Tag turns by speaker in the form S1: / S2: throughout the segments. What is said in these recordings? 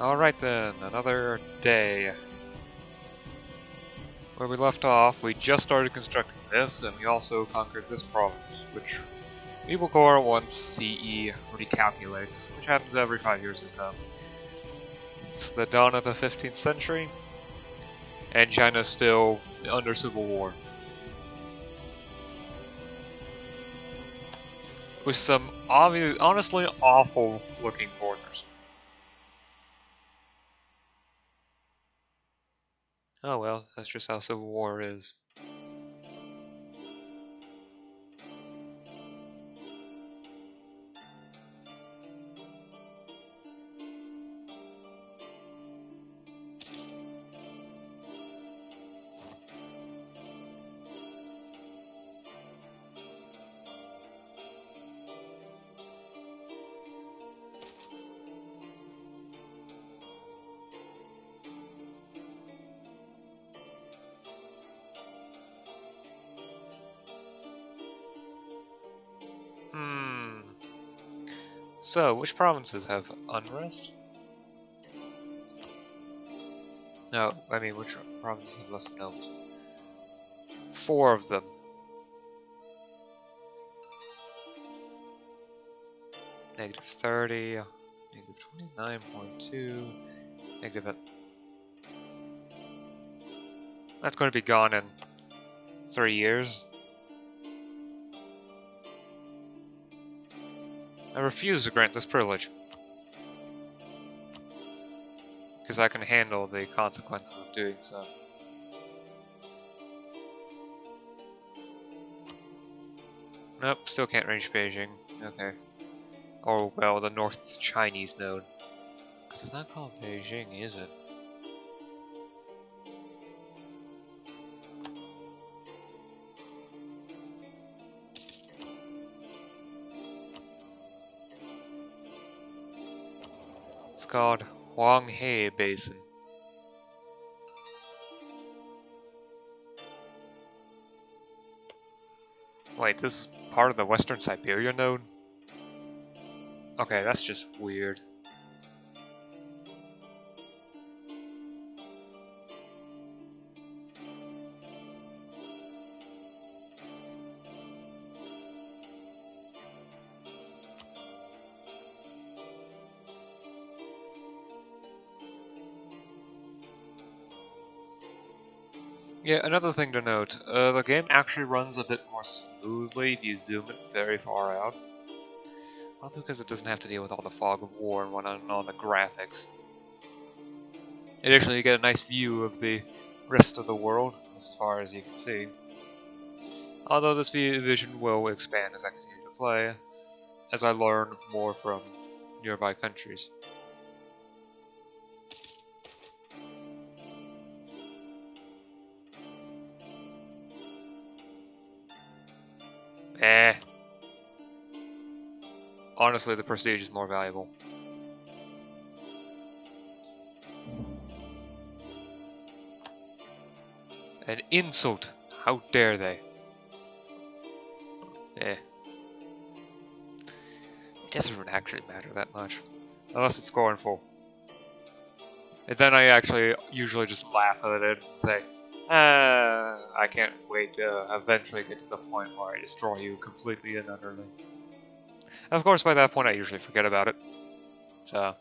S1: Alright then, another day. Where we left off, we just started constructing this, and we also conquered this province, which we will go on once CE recalculates, which happens every 5 years or so. It's the dawn of the 15th century, and China's still under civil war. With some honestly awful looking borders. Oh well, that's just how civil war is. So, which provinces have unrest? No, I mean, which provinces have less nobles? 4 of them. Negative 30, negative 29.2, negative... That's going to be gone in 3 years. I refuse to grant this privilege. Because I can handle the consequences of doing so. Nope, still can't reach Beijing. Okay. Or, well, the North Chinese node. Because it's not called Beijing, is it? It's called Huanghe Basin. Wait, this is part of the Western Siberia node? Okay, that's just weird. Yeah, another thing to note, the game actually runs a bit more smoothly if you zoom it very far out. Probably because it doesn't have to deal with all the fog of war and whatnot and all the graphics. Additionally, you get a nice view of the rest of the world, as far as you can see. Although this vision will expand as I continue to play, as I learn more from nearby countries. Honestly, the prestige is more valuable. An insult! How dare they? It doesn't actually matter that much. Unless it's scornful. And then I actually usually just laugh at it and say, I can't wait to eventually get to the point where I destroy you completely and utterly. Of course, by that point I usually forget about it. So...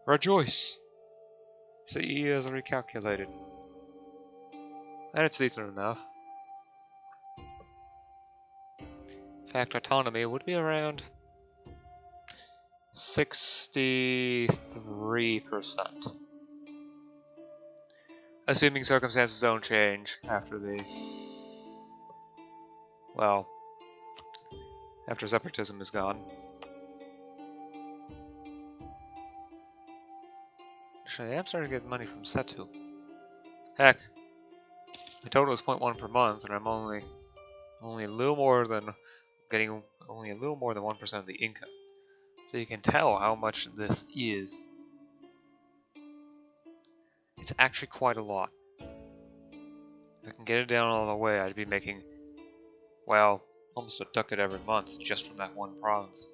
S1: Rejoice! CE is recalculated. And it's decent enough. In fact, autonomy would be around 63%. assuming circumstances don't change after the... well, after separatism is gone. Actually, I am starting to get money from Setu. Heck, my total is 0.1 per month, and I'm only a little more than getting only a little more than 1% of the income. So you can tell how much this is. It's actually quite a lot. If I can get it down all the way, I'd be making, well, almost a ducat every month just from that one province.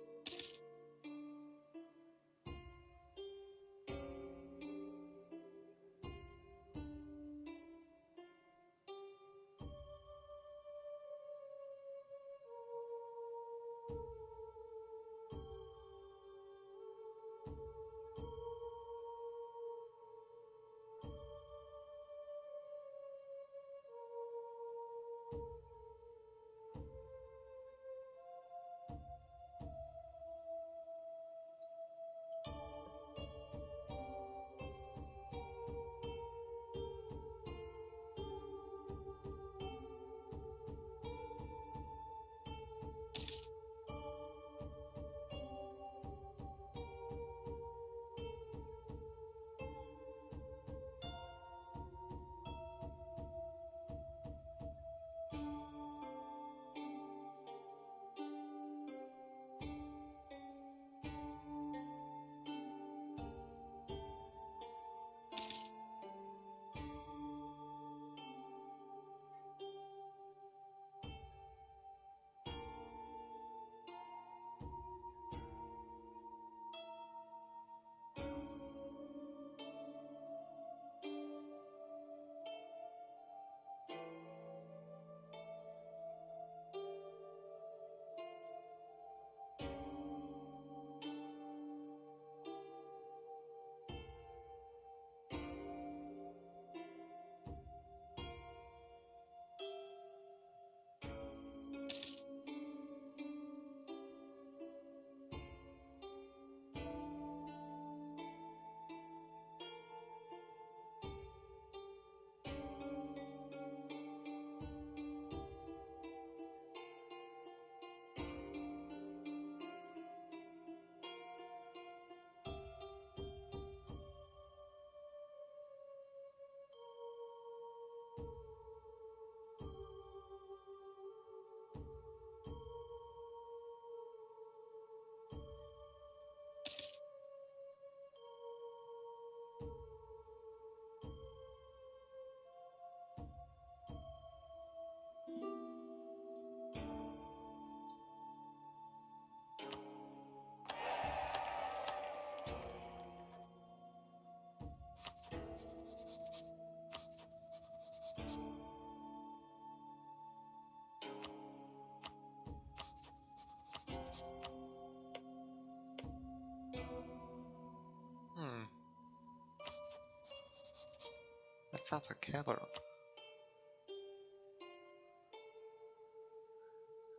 S1: That sounds like capital.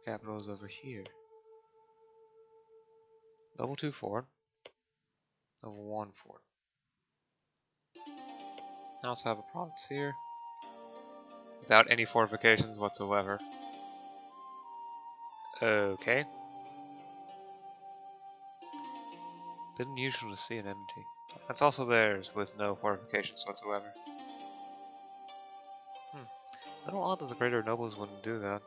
S1: Capital is over here. Level 2 fort. Level 1 fort. I also have a province here. Without any fortifications whatsoever. Okay. Bit unusual to see an empty. That's also theirs with no fortifications whatsoever. A little odd that the greater nobles wouldn't do that.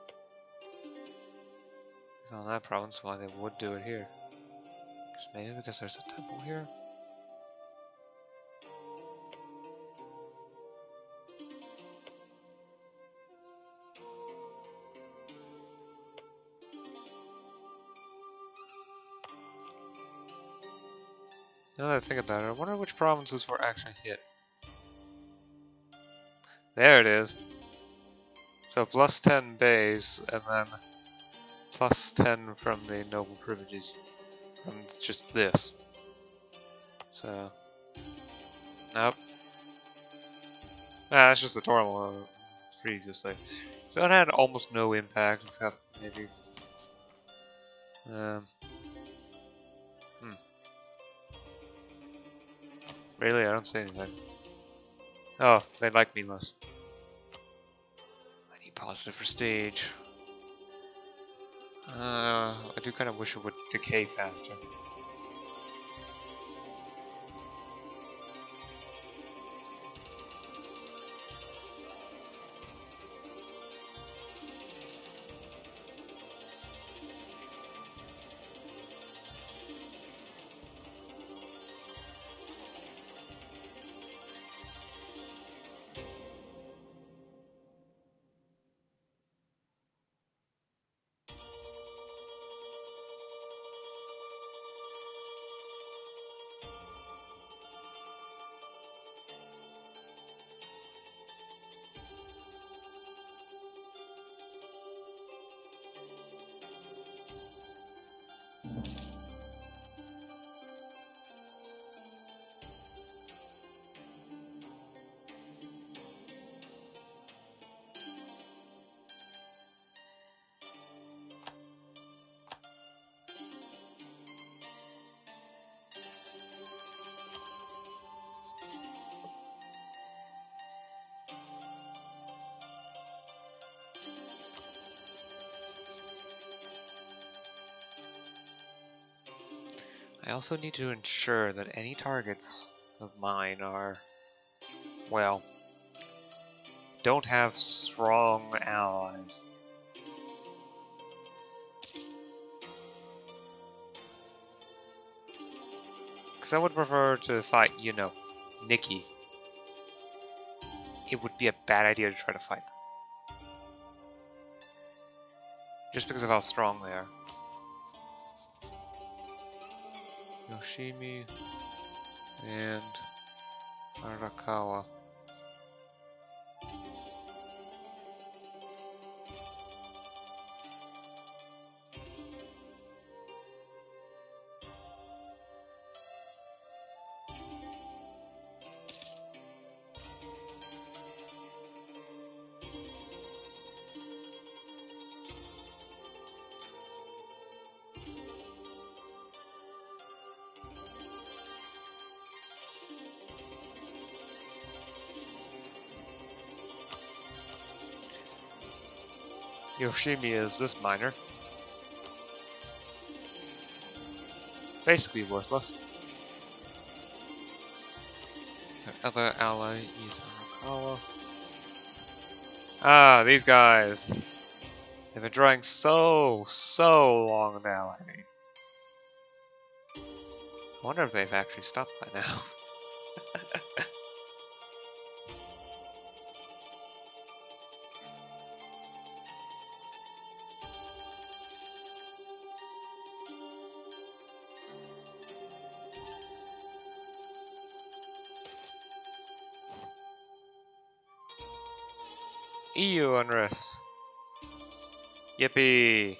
S1: It's on that province, why they would do it here. Maybe because there's a temple here? Now that I think about it, I wonder which provinces were actually hit. There it is. So plus 10 base, and then plus 10 from the noble privileges. And it's just this. So... nope. Ah, that's just the normal previously. So it had almost no impact, except maybe... Really? I don't see anything. Oh, they like me less. I need positive prestige. I do kind of wish it would decay faster. I also need to ensure that any targets of mine are, well, don't have strong allies. Because I would prefer to fight, you know, Nikki. It would be a bad idea to try to fight them. Just because of how strong they are. Yoshimi and Arakawa. Yoshimi is this miner. Basically worthless. Their other ally is Arakawa. Ah, these guys. They've been trying so long to ally me. I wonder if they've actually stopped by now. MEIOU unrest. Yippee!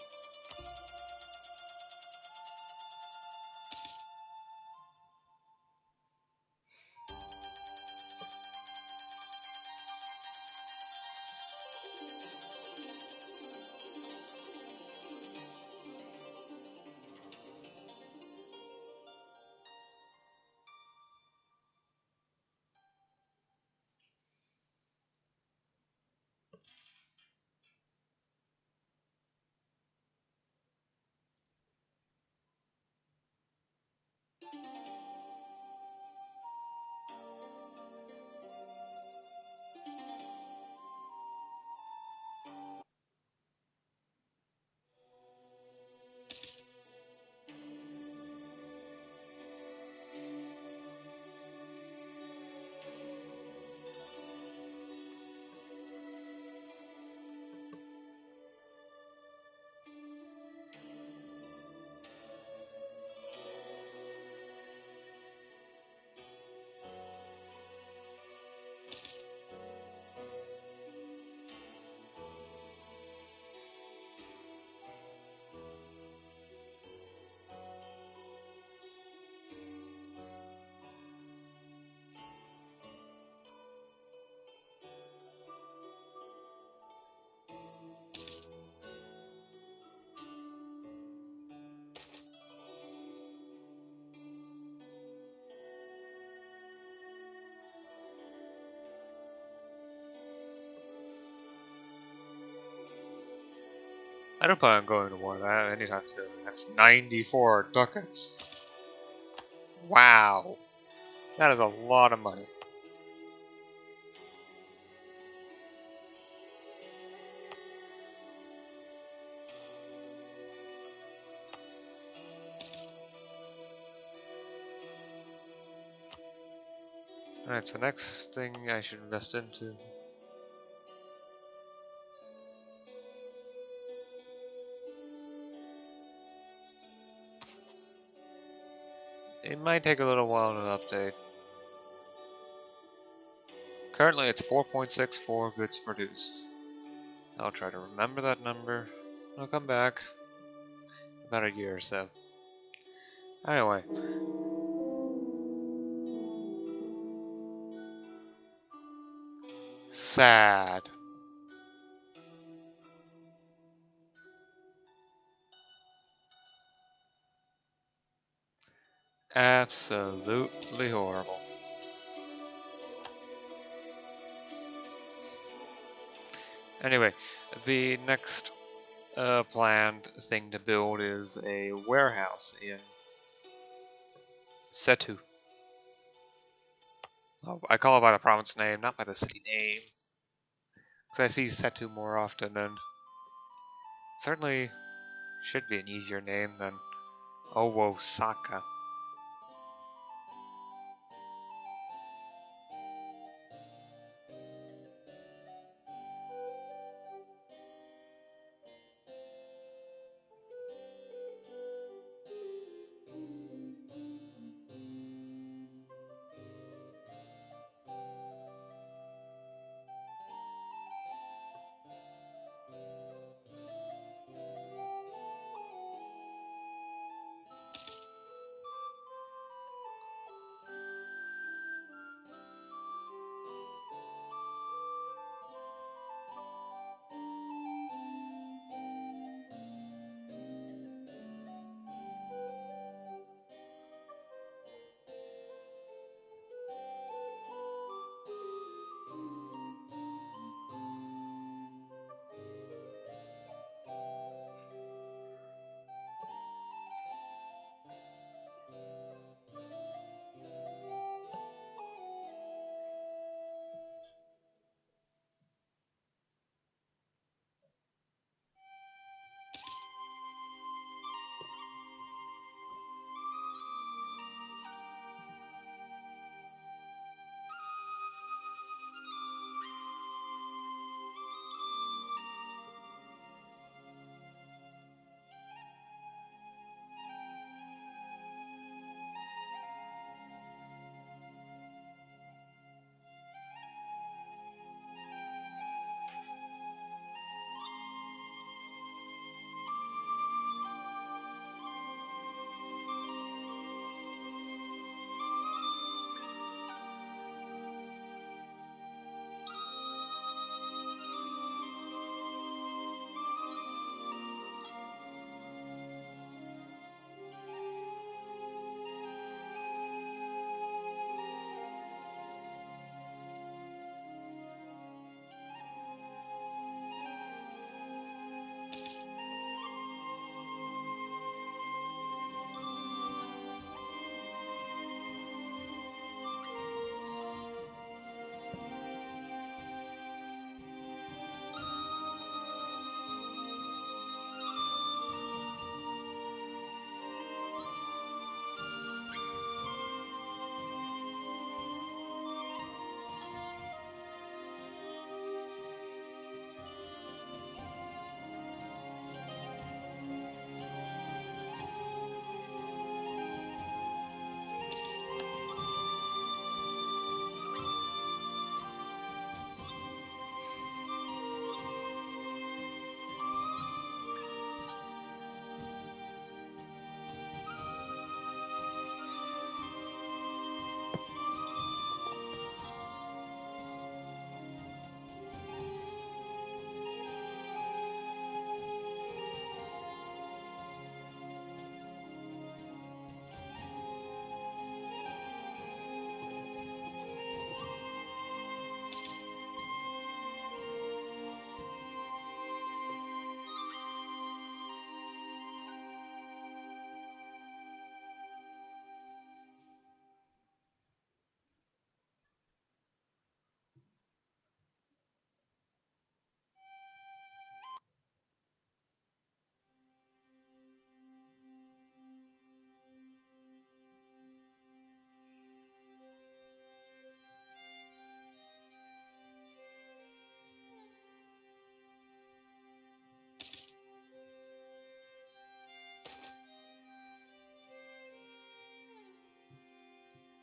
S1: I don't plan on going to war of that anytime soon. That's 94 ducats. Wow. That is a lot of money. Alright, so next thing I should invest into. It might take a little while to update. Currently it's 4.64 goods produced. I'll try to remember that number. I'll come back. About a year or so. Anyway. Sad. Absolutely horrible. Anyway, the next planned thing to build is a warehouse in Setu. Oh, I call it by the province name, not by the city name. Because I see Setu more often, and certainly should be an easier name than Owosaka.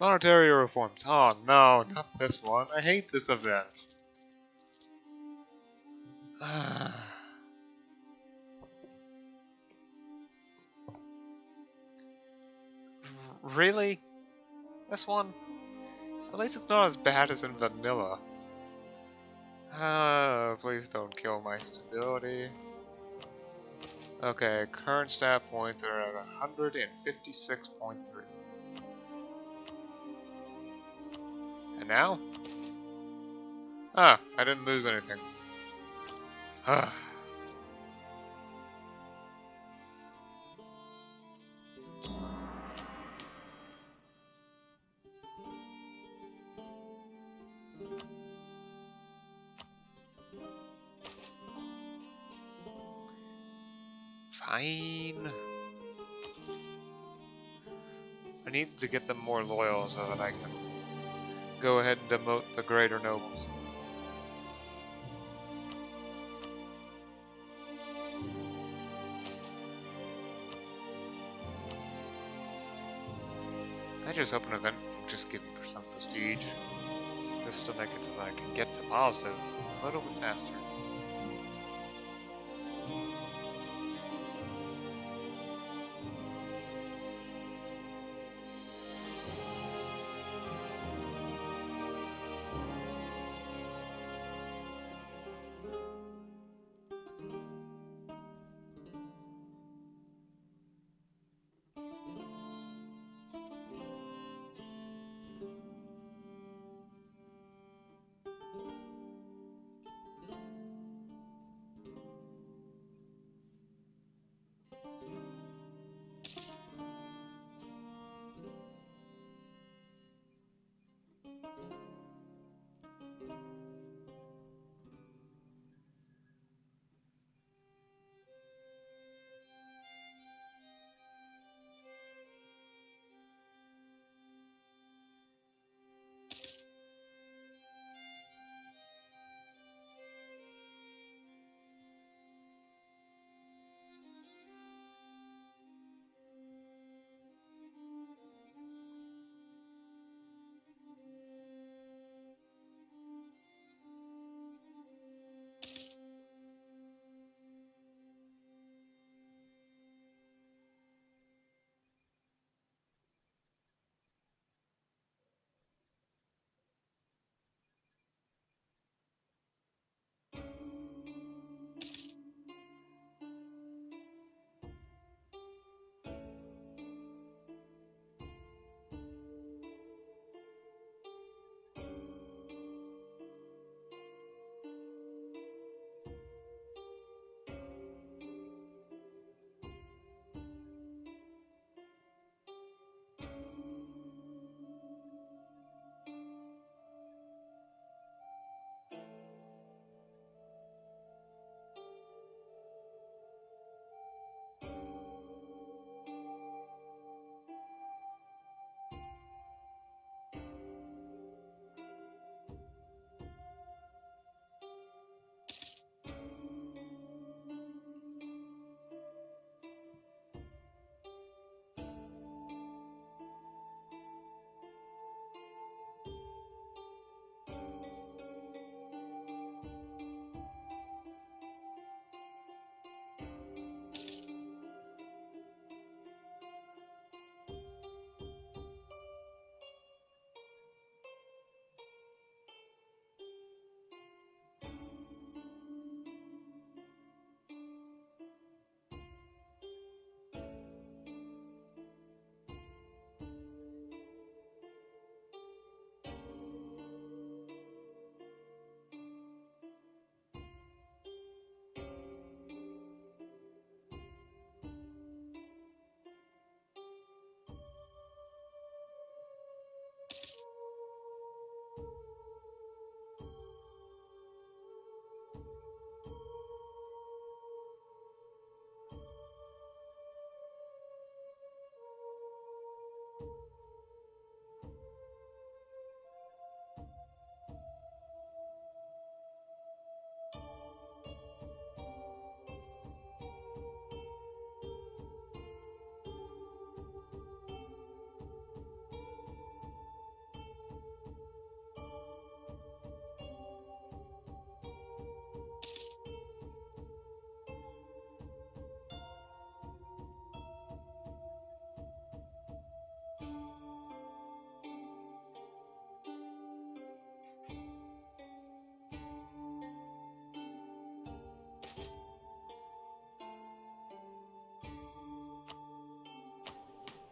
S1: Monetary reforms. Oh no, not this one. I hate this event. Really? This one? At least it's not as bad as in vanilla. Please don't kill my stability. Okay, current stat points are at 156.3. And now? Ah, I didn't lose anything. Ah. Fine. I need to get them more loyal so that I can go ahead and demote the greater nobles. I just hope an event will just give me some prestige. Just to make it so that I can get to positive a little bit faster.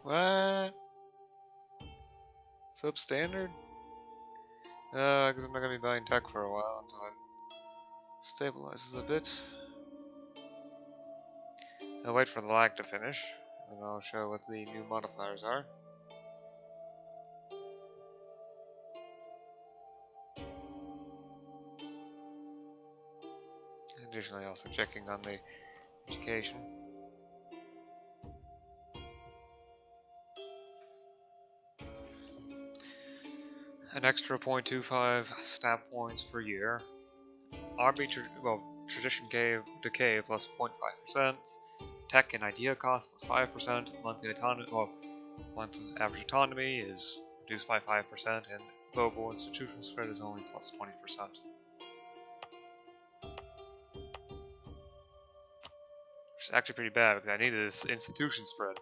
S1: What? Substandard? Because I'm not gonna be buying tech for a while until it stabilizes a bit. I'll wait for the lag to finish, and I'll show what the new modifiers are. Additionally, also checking on the education. An extra 0.25 stat points per year. Army tradition decay plus 0.5%. Tech and idea cost plus 5%. Monthly autonomy, monthly average autonomy is reduced by 5%, and global institutional spread is only plus 20%. Which is actually pretty bad because I need this institution spread.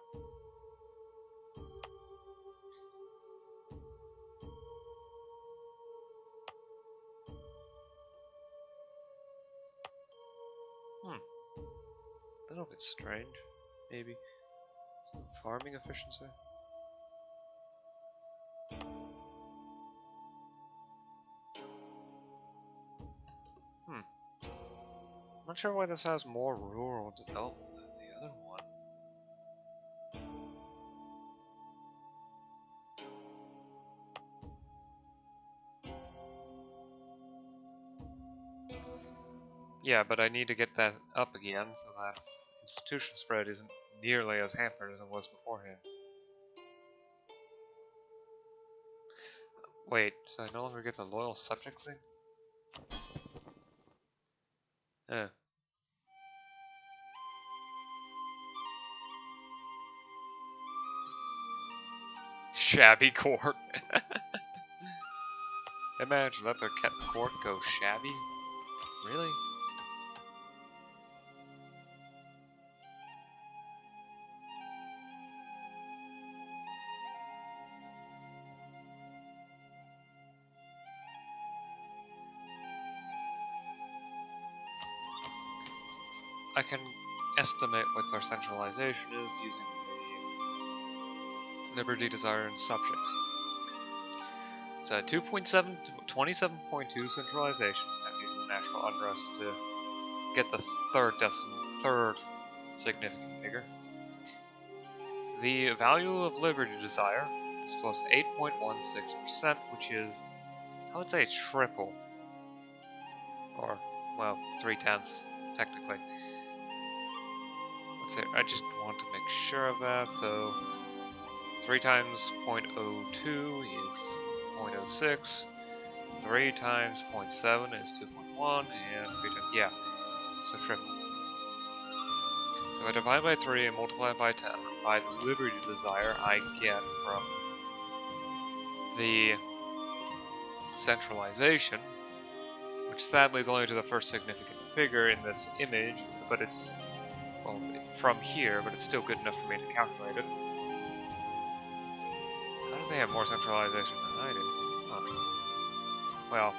S1: A little bit strange, maybe. Farming efficiency? I'm not sure why this has more rural development than the other one. Yeah, but I need to get that up again so that institution spread isn't nearly as hampered as it was beforehand. Wait, so I no longer get the loyal subject thing? Eh. Shabby court. Imagine let their court go shabby? Really? I can estimate what their centralization is using the liberty, desire, and subjects. So 2.7, 27.2 centralization. I'm using the natural unrest to get the third significant figure. The value of liberty desire is plus 8.16%, which is, I would say, triple. Or, well, 3/10 technically. Let's say, I just want to make sure of that, so 3 times 0.02 is 0.06, 3 times 0.7 is 2.1, and 3 times, yeah, so triple. So I divide by 3 and multiply by 10 by the liberty desire I get from the centralization, which sadly is only to the first significant figure in this image, but it's, well, from here, but it's still good enough for me to calculate it. How do they have more centralization than I do? Huh. Well,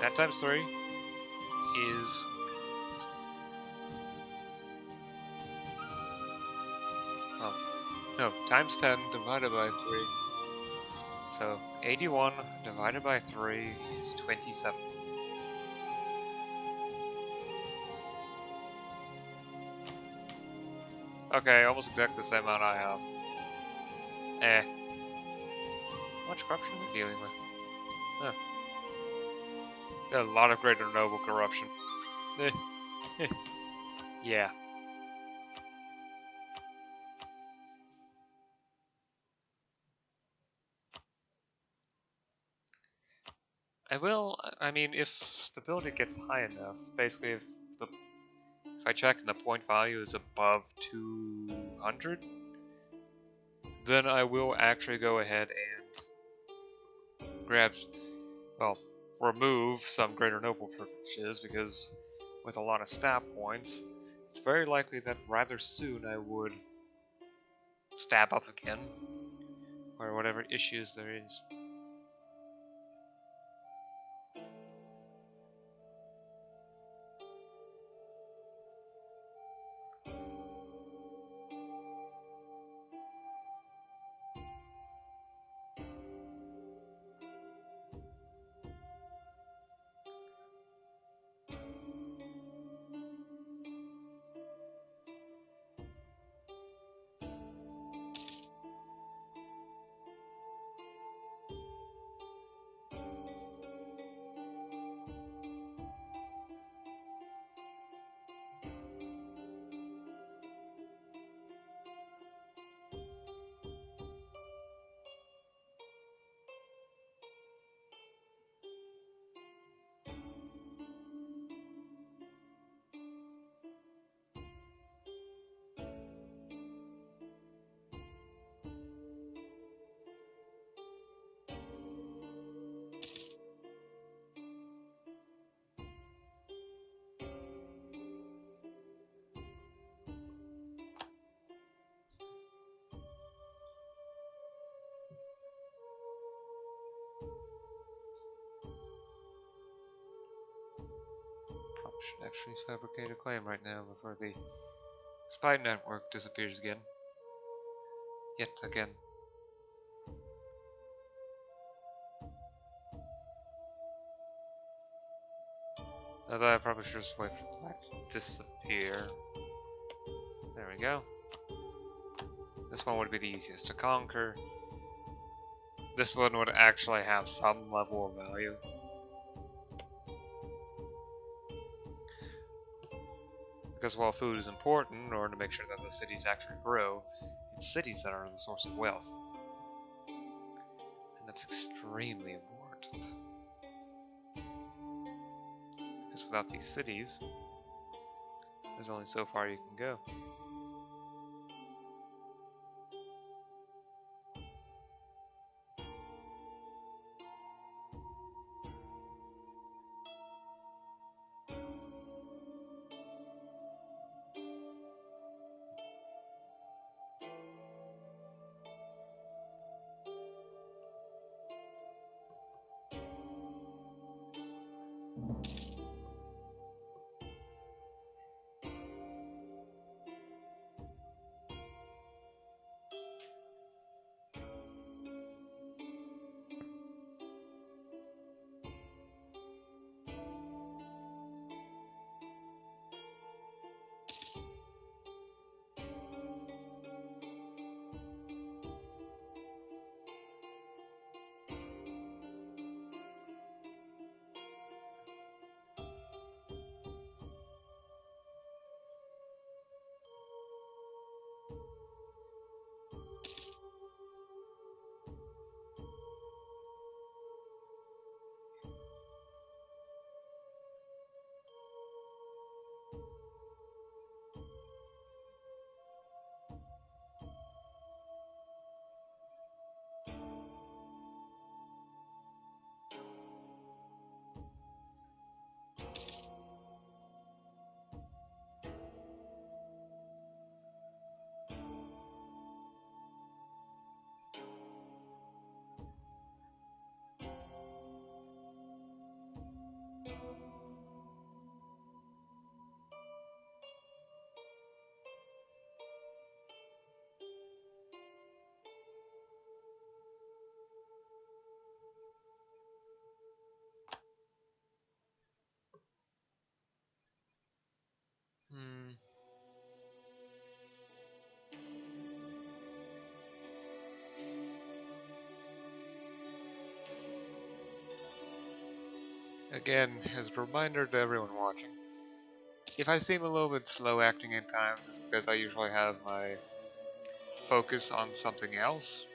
S1: that times 3 is... oh, no, times 10 divided by 3. So 81 divided by 3 is 27. Okay, almost exactly the same amount I have. Eh. How much corruption are we dealing with? Huh. There's a lot of greater noble corruption. Yeah. I mean, if stability gets high enough, basically if I check and the point value is above 200, then I will actually go ahead and grab, well, remove some greater noble privileges, because with a lot of stat points, it's very likely that rather soon I would stab up again, or whatever issues there is. Should actually fabricate a claim right now before the spy network disappears again. Yet again. Although I probably should just wait for the light to disappear. There we go. This one would be the easiest to conquer. This one would actually have some level of value. Because while food is important in order to make sure that the cities actually grow, it's cities that are the source of wealth. And that's extremely important. Because without these cities, there's only so far you can go. Again, as a reminder to everyone watching, if I seem a little bit slow acting at times, it's because I usually have my focus on something else.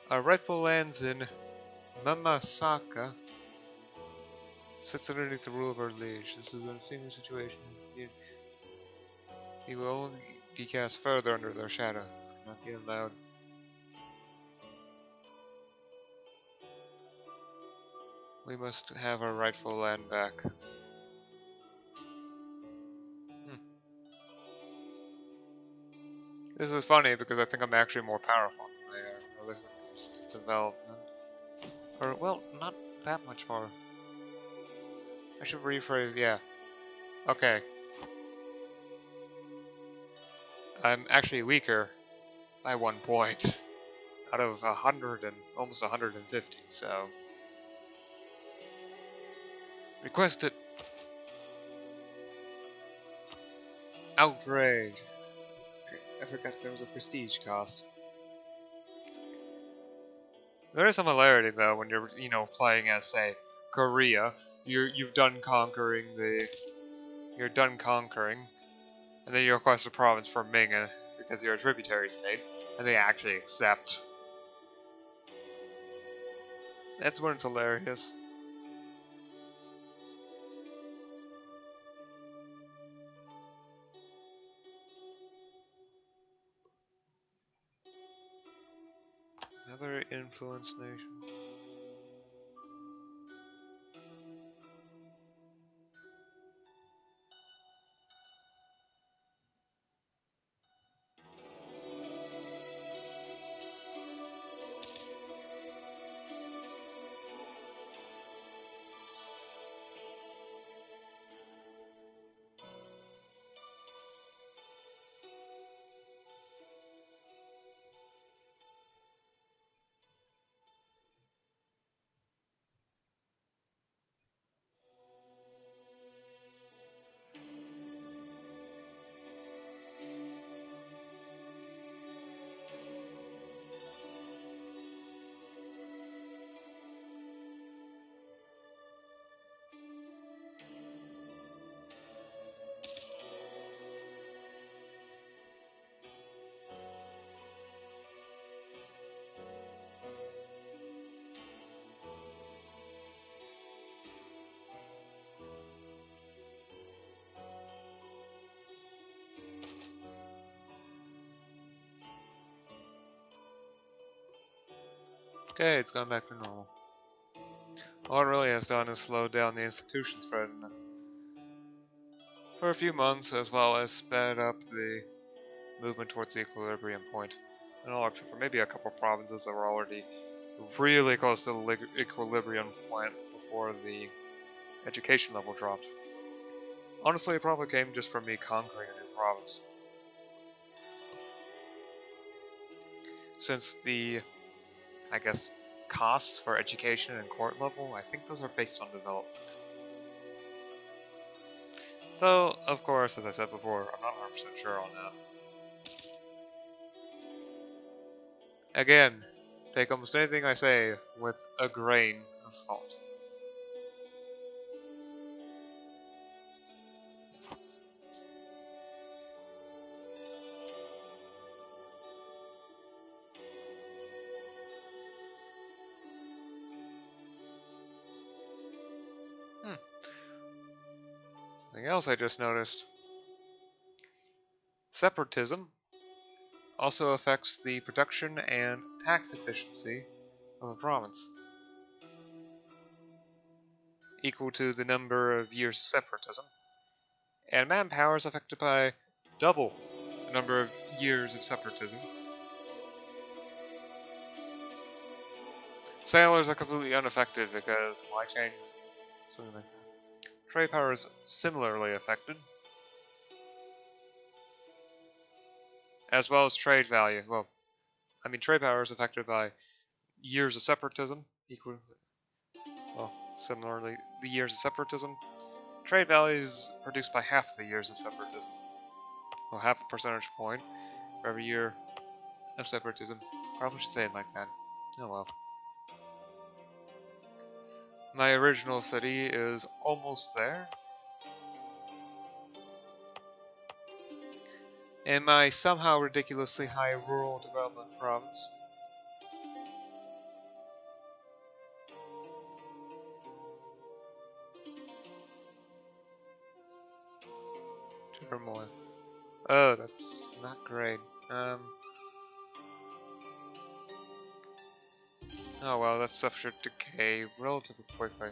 S1: Our rightful lands in Mamasaka sits underneath the rule of our liege. This is an unseemly situation. He will only be cast further under their shadow. This cannot be allowed. We must have our rightful land back. This is funny because I think I'm actually more powerful than they are, at least when it comes to development. Or, well, not that much more. I should rephrase, yeah. Okay. I'm actually weaker by 1 point out of 100 and almost 150, so. Request it. Outrage. I forgot there was a prestige cost. There is some hilarity though when you're, playing as, say, Korea. You've done conquering you're done conquering, and then you request a province from Ming because you're a tributary state, and they actually accept. That's when it's hilarious. Another influence nation. Okay, it's gone back to normal. All it really has done is slow down the institution spread for a few months, as well as sped up the movement towards the equilibrium point. And all except for maybe a couple provinces that were already really close to the equilibrium point before the education level dropped. Honestly, it probably came just from me conquering a new province. Since the, I guess, costs for education and court level, I think those are based on development. Though, of course, as I said before, I'm not 100% sure on that. Again, take almost anything I say with a grain of salt. Something else I just noticed. Separatism also affects the production and tax efficiency of a province, equal to the number of years of separatism, and manpower is affected by double the number of years of separatism. Sailors are completely unaffected because why change something like that? Trade power is similarly affected, as well as trade value. Well, I mean, trade power is affected by years of separatism, equal. Well, similarly, the years of separatism. Trade value is reduced by half the years of separatism. Well, half a percentage point for every year of separatism. Probably should say it like that. Oh well. My original city is almost there. And my somehow ridiculously high rural development province. Turmoil. Oh, that's not great. Oh well, that stuff should decay relatively quickly.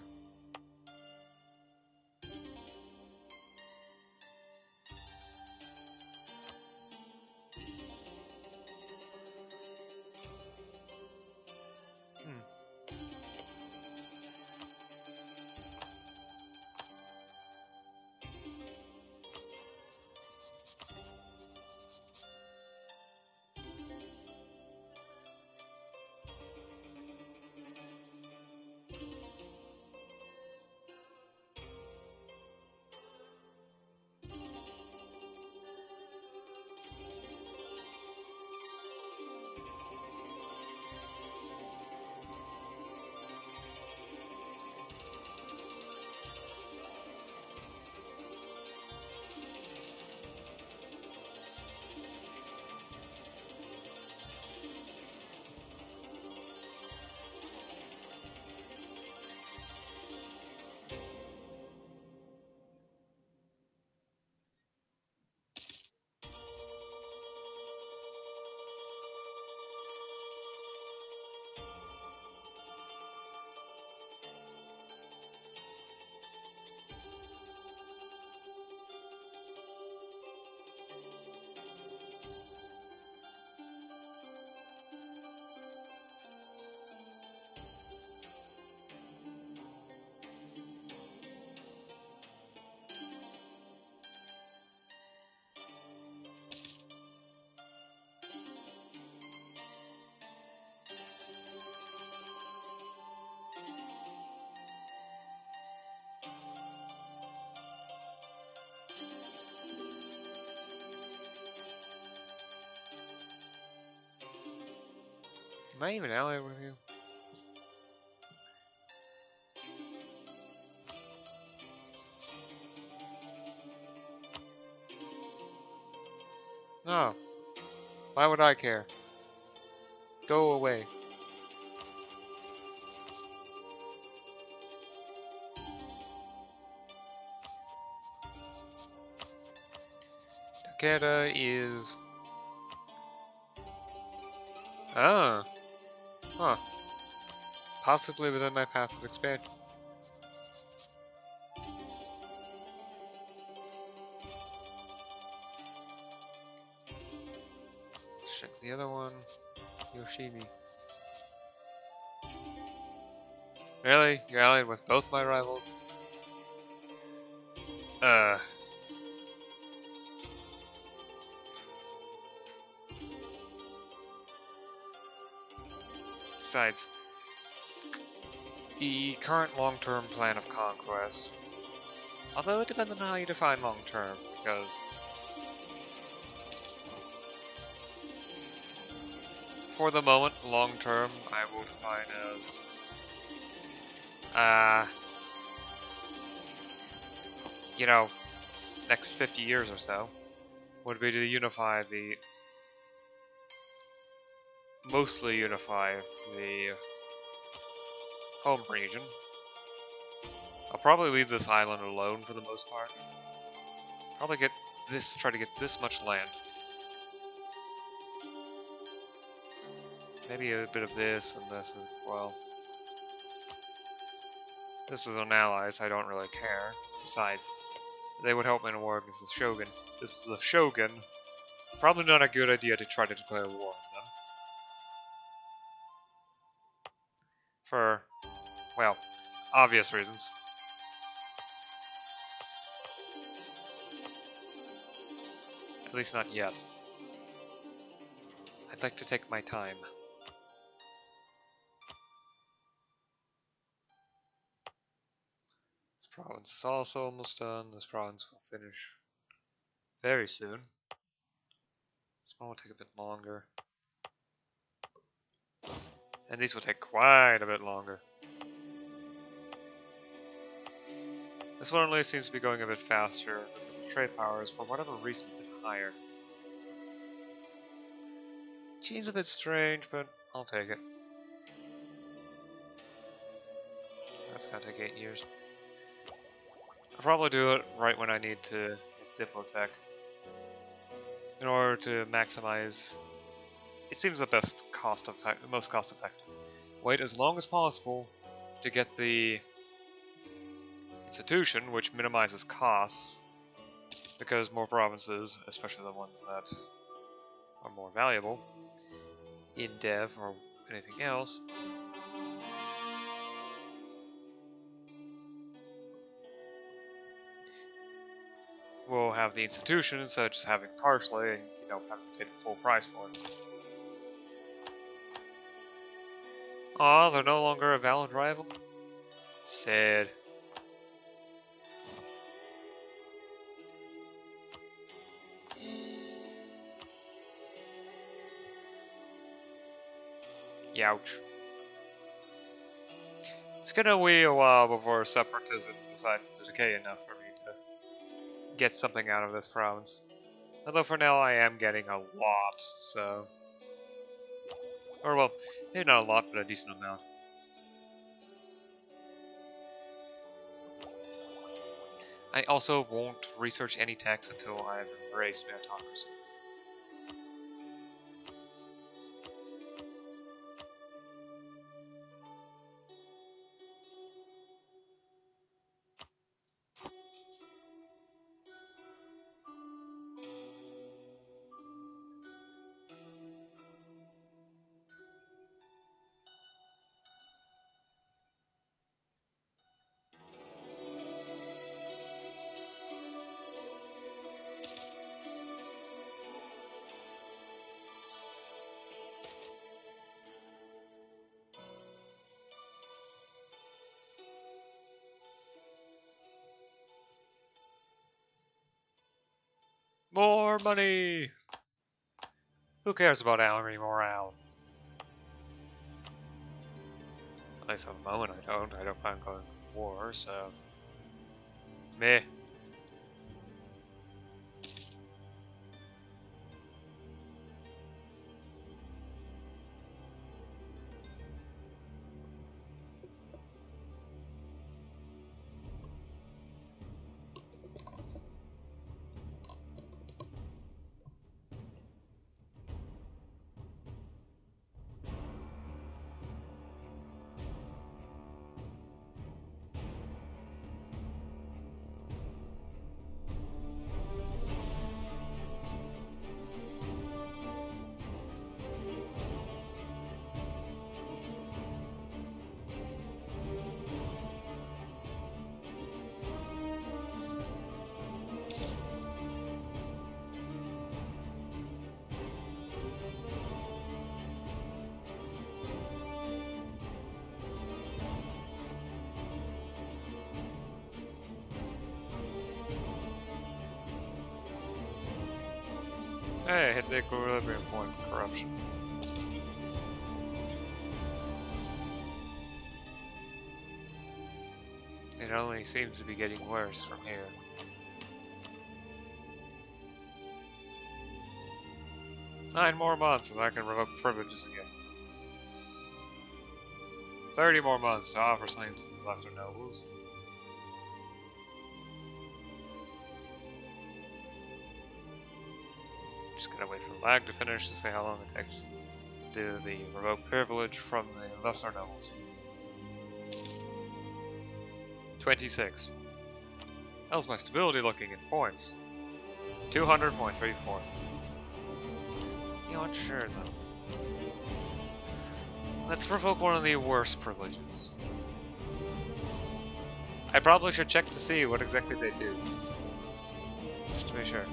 S1: Am I even allied with you? No. Why would I care? Go away. Takeda is... Ah. Huh. possibly within my path of expansion. Let's check the other one. Yoshimi. Really? You're allied with both my rivals? Besides, the current long-term plan of conquest, although it depends on how you define long-term, because for the moment, long-term, I will define as, you know, next 50 years or so, would be to mostly unify the home region. I'll probably leave this island alone for the most part. Probably try to get this much land. Maybe a bit of this and this as well. This is an ally, so I don't really care. Besides, they would help me in a war against the Shogun. This is a Shogun. Probably not a good idea to try to declare war on them. For, well, obvious reasons. At least not yet. I'd like to take my time. This province is also almost done. This province will finish very soon. This one will take a bit longer. And these will take quite a bit longer. This one only seems to be going a bit faster because the trade power is, for whatever reason, a bit higher. Seems a bit strange, but I'll take it. That's gonna take 8 years. I'll probably do it right when I need to get Diplotech. In order to maximize... It seems the most cost effective. Wait as long as possible to get the institution, which minimizes costs, because more provinces, especially the ones that are more valuable in dev or anything else, will have the institution instead of just having partially and, having to pay the full price for it. Aw, they're no longer a valid rival? Sad. Youch. It's gonna be a while before separatism decides to decay enough for me to get something out of this province. Although for now I am getting a lot, so... Or well, maybe not a lot, but a decent amount. I also won't research any texts until I've embraced meritocracy. More money! Who cares about army morale? At least at the moment I don't. I don't plan on going to war, so... Meh. Hey, hit the equilibrium point of corruption. It only seems to be getting worse from here. Nine more months and I can revoke privileges again. 30 more months to offer slaves to the lesser nobles. Just gonna wait for the lag to finish to see how long it takes to do the revoke privilege from the lesser nobles. 26. How's my stability looking in points? 200.34. You know what? Sure then. Let's revoke one of the worst privileges. I probably should check to see what exactly they do. Just to be sure.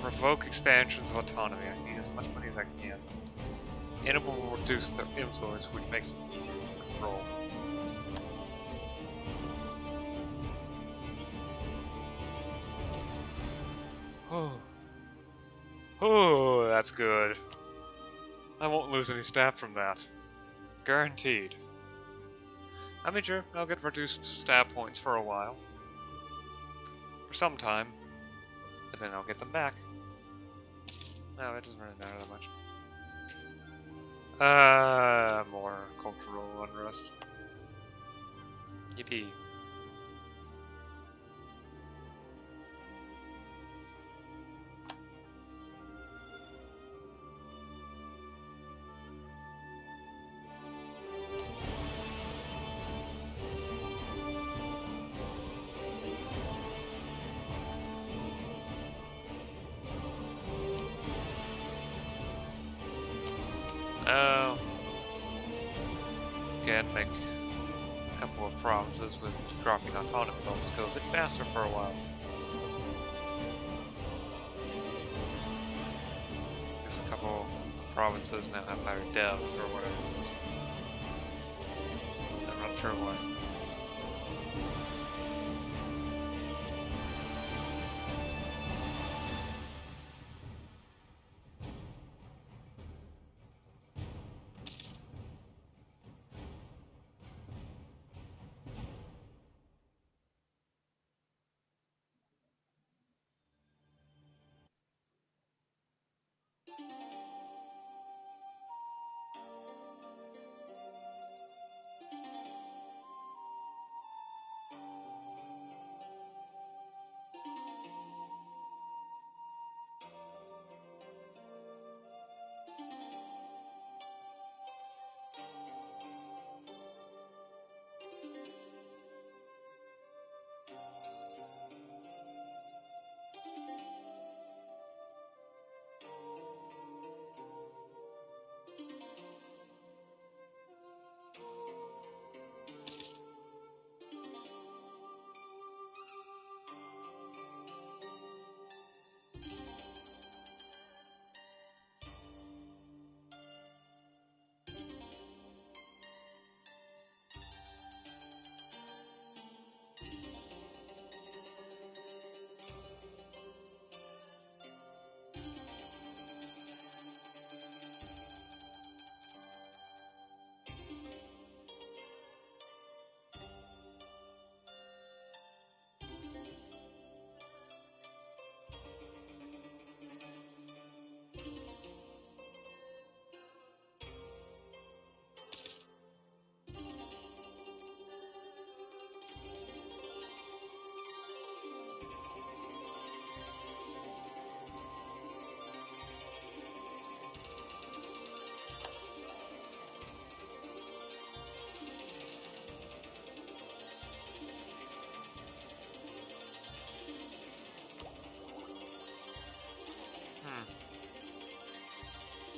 S1: Revoke expansions of autonomy. I need as much money as I can. Enable will reduce their influence, which makes it easier to control. Oh, that's good. I won't lose any staff from that. Guaranteed. I mean, sure, I'll get reduced stab points for a while. For some time. But then I'll get them back. No, it doesn't really matter that much. More cultural unrest. Yippee. Oh. Again, make a couple of provinces with dropping autonomy levels go a bit faster for a while. I guess a couple of provinces now have higher dev or whatever it is. I'm not sure why.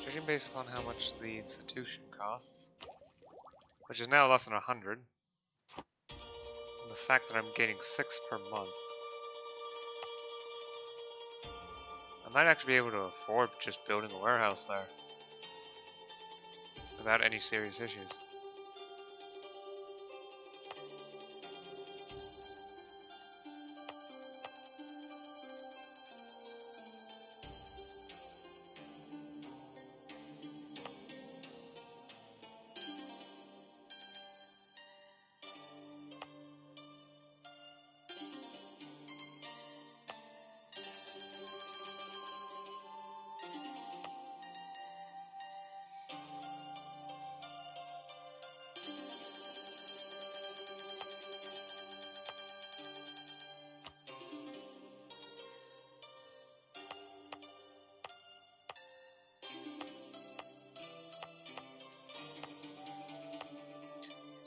S1: Judging based upon how much the institution costs, which is now less than 100, and the fact that I'm gaining 6 per month, I might actually be able to afford just building a warehouse there without any serious issues.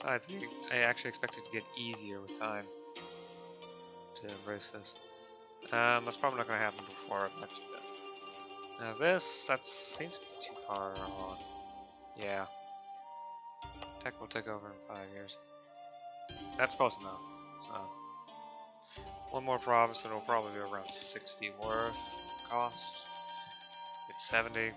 S1: I actually expect it to get easier with time to embrace this. That's probably not going to happen before I've actually done. Now this, that seems to be too far on. Yeah. Tech will take over in 5 years. That's close enough. So, one more province and it'll probably be around 60 worth cost. Get 70.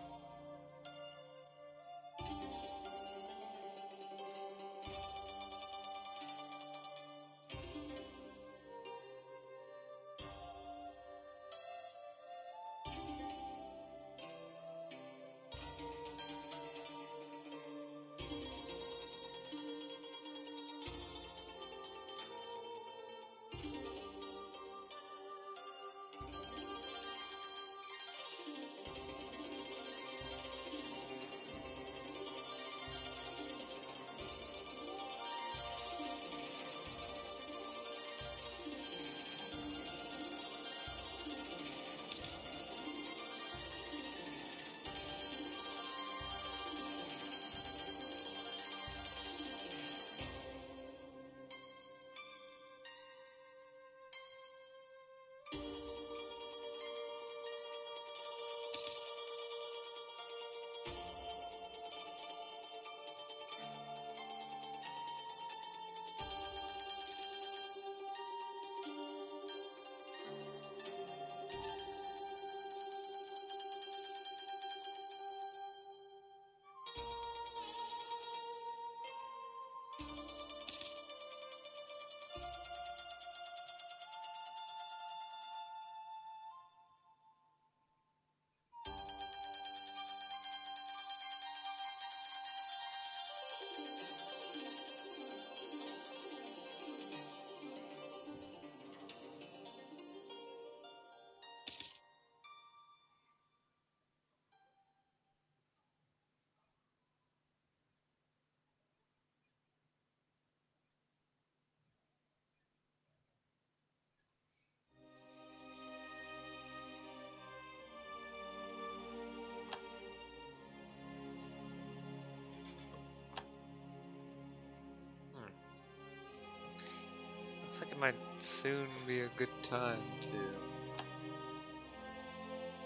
S1: Looks like it might soon be a good time to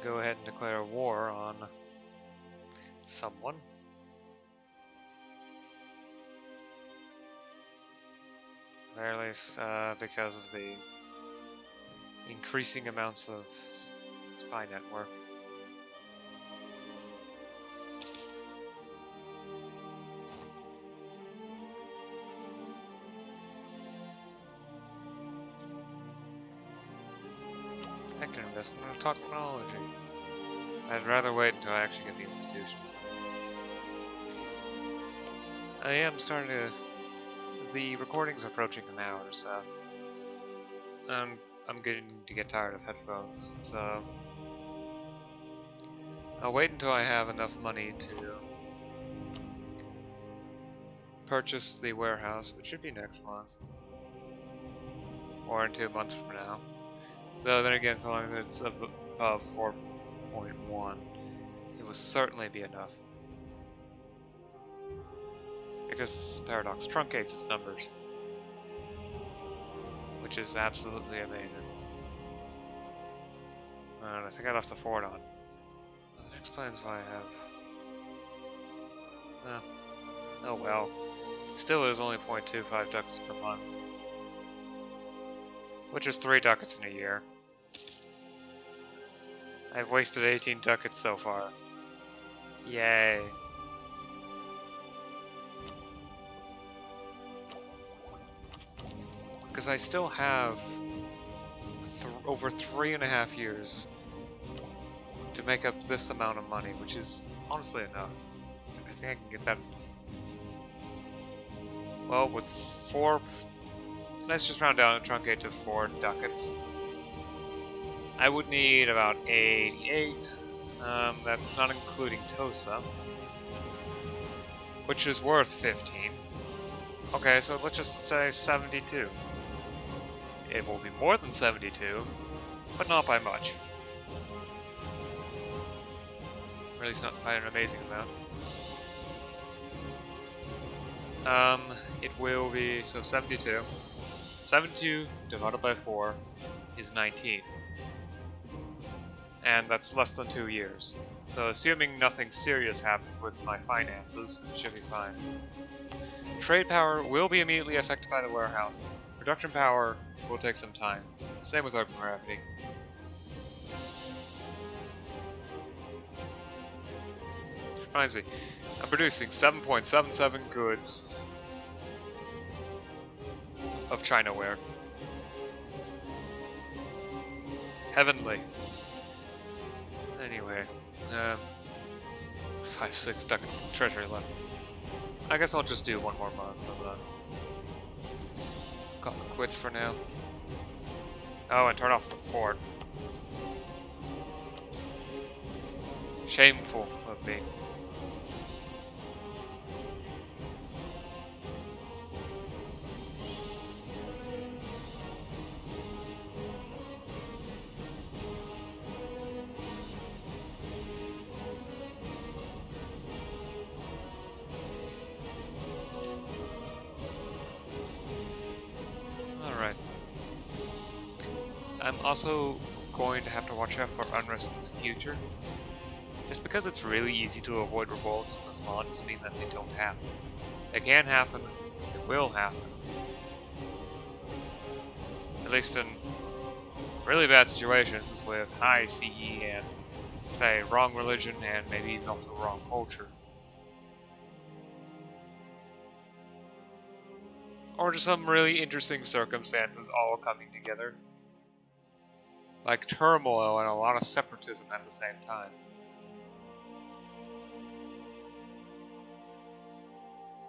S1: go ahead and declare war on someone. At the very least, because of the increasing amounts of spy network. I can invest in technology. I'd rather wait until I actually get the institution. I am starting to... The recording's approaching an hour, so... I'm getting to get tired of headphones, so... I'll wait until I have enough money to purchase the warehouse, which should be next month. Or in 2 months from now. Though then again, as long as it's above 4.1, it will certainly be enough. Because Paradox truncates its numbers. Which is absolutely amazing. And I think I left the fort on. Well, that explains why I have... oh well. Still is only 0.25 ducats per month. Which is 3 ducats in a year. I've wasted 18 ducats so far. Yay. Because I still have over 3.5 years to make up this amount of money, which is honestly enough. I think I can get that. Well, with 4... Let's just round down and truncate to 4 ducats. I would need about 88. That's not including Tosa, which is worth 15. Okay, so let's just say 72. It will be more than 72, but not by much. Or at least not by an amazing amount. It will be, so 72. 72 divided by 4 is 19. And that's less than 2 years. So assuming nothing serious happens with my finances, it should be fine. Trade power will be immediately affected by the warehouse. Production power will take some time. Same with open gravity. Which reminds me, I'm producing 7.77 goods of Chinaware. Heavenly. Anyway, 5-6 ducats in the treasury left. I guess I'll just do one more month of that. Call it quits for now. Oh, and turn off the fort. Shameful of me. Alright. I'm also going to have to watch out for unrest in the future. Just because it's really easy to avoid revolts in this mod doesn't mean that they don't happen. They can happen, they will happen. At least in really bad situations with high CE and, say, wrong religion and maybe even also wrong culture. Or just some really interesting circumstances all coming together. Like turmoil and a lot of separatism at the same time.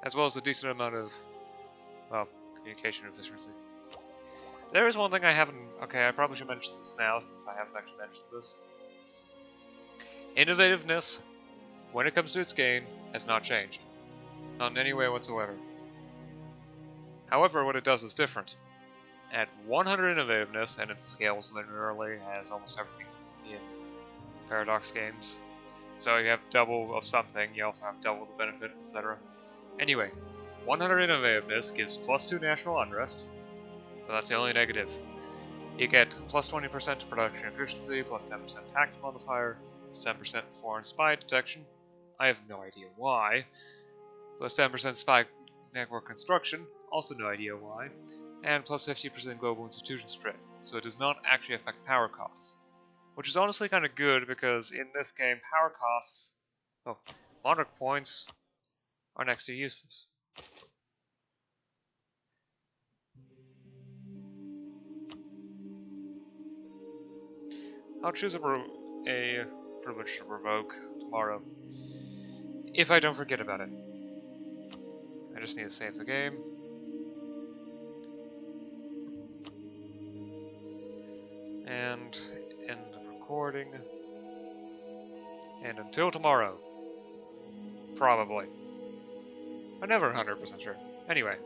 S1: As well as a decent amount of, well, communication efficiency. There is one thing I haven't... Okay, I probably should mention this now since I haven't actually mentioned this. Innovativeness, when it comes to its gain, has not changed. Not in any way whatsoever. However, what it does is different. At 100 innovativeness, and it scales linearly as almost everything in Paradox games. So you have double of something, you also have double the benefit, etc. Anyway, 100 innovativeness gives +2 national unrest, but that's the only negative. You get plus 20% to production efficiency, plus 10% tax modifier, plus 10% foreign spy detection. I have no idea why. Plus 10% spy network construction, also no idea why. And plus 50% global institution spread, so it does not actually affect power costs. Which is honestly kind of good because in this game, power costs, oh, monarch points are next to useless. I'll choose a privilege to revoke tomorrow, if I don't forget about it. I just need to save the game. And end the recording. And until tomorrow. Probably. I'm never 100% sure. Anyway.